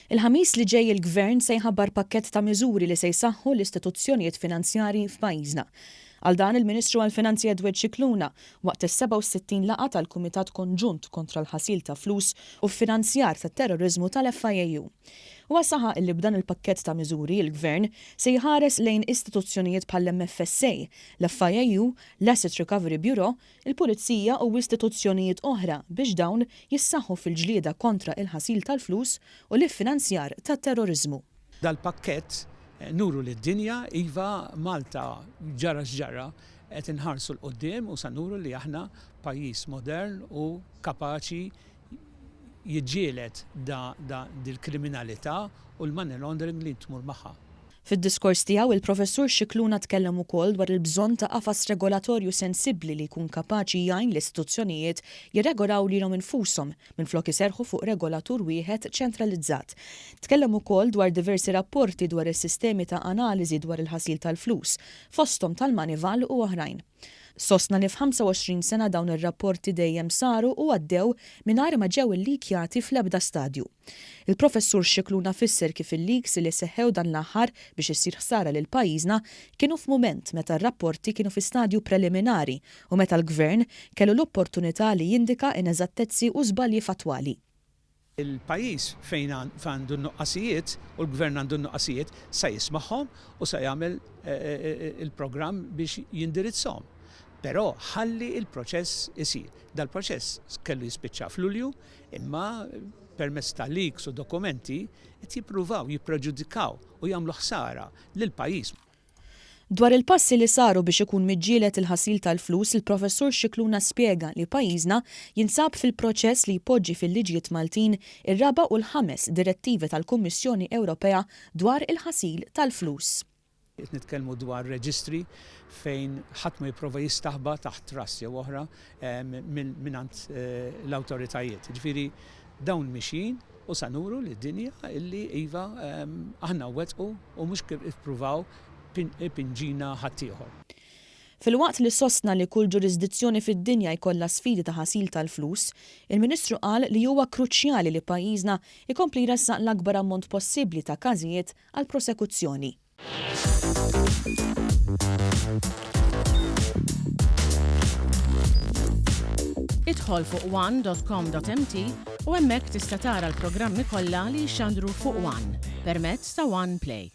Il-ħamis li ġej il-gvern se jħabbar pakkett ta' miżuri li se jsaħħu l-istituzzjonijiet finanzjarji f'pajjiżna. Għal dan il-Ministru għall-Finanzi Edward Scicluna waqt is-67 laqgħa tal-Kumitat Konġunt kontra l-ħasil ta' flus u l-Finanzjar tat-terroriżmu tal-FIAU. Huwa saħaq li b'dan il-pakkett ta' miżuri il-Gvern se jħares lejn istituzzjonijiet bħall-MFSA, l-FIAU, l-Asset Recovery Bureau, il-Pulizija u istituzzjonijiet oħra biex dawn jissaħħu fil-ġlieda kontra il-ħasil tal-flus u l-iffinanzjar tat-terroriżmu. Dal-pakkett nuru lid-dinja iva Malta ġara qed inħarsu l-qudiem u sa nuru li aħna pajjiż modern u kapaċi jiġġieled dil-kriminalità u l-money laundering li tmur magħha. Fid-diskors tiegħu il-Professur Scicluna tkellem ukoll dwar il-bżonn ta' qafas regolatorju sensibbli li jkun kapaċi jgħin l-istituzzjonijiet jirregolaw lilhom infushom minflok iserħu fuq regolatur wieħed ċentralizzat. Tkellem ukoll dwar diversi rapporti dwar is-sistemi ta' analiżi dwar il-ħasil tal-flus, fosthom tal-Manival u oħrajn. Sostna li f'25 sena dawn ir-rapporti dejjem saru u għaddew mingħajr ma ġew illikjati fl-ebda stadju. Il-Professur Scicluna fisser kif il-leaks li seħħew dan l-aħħar biex issir ħsara lil pajjiżna kienu f'mument meta r-rapporti kienu fi stadju preliminari u meta l-Gvern kellu l-opportunità li jindika ineżattezzi u żbalji fatwali. Il-pajjiż fejn għandu nuqqasijiet u l-Gvern għandu nuqqasijiet se jismagħhom u se jagħmel il-programm biex jindirizzhom. Però ħalli il-proċess isir. Dal-proċess kellu jispiċċa f'Lulju, imma permezz ta' leaks u dokumenti qed jippruvaw jippreġudikaw u jagħmlu ħsara lill-pajjiż. Dwar il-passi li saru biex ikun miġġieled il-ħasil tal-flus, il-Professur Scicluna spjega li pajjiżna jinsab fil-proċess li jpoġġi fil-liġijiet Maltin ir-raba' u l-ħames direttivi tal-Kummissjoni Ewropea dwar il-ħasil tal-flus. Nitkellmu dwar reġistri fejn ħadd ma jipprova jistaħba taħt trust jew oħra minant l-awtoritajiet. Ġifieri dawn mixin u sa nuru lid-dinja illi iva aħna wettqu u mhux kif ippruvaw ipinġina ħadd ieħor. Fil-waqt li sostna li kull ġurisdizzjoni fid-dinja jkollha sfidi ta' ħasil tal-flus, il-Ministru qal li huwa kruċjali li pajjiżna jkompli jressaq l-akbar ammont possibbli ta' każijiet għal prosekuzzjoni. Idħol fuq one.com.mt u hemmhekk tista' tara l-programmi kollha li jxandru fuq One permezz ta' One Play.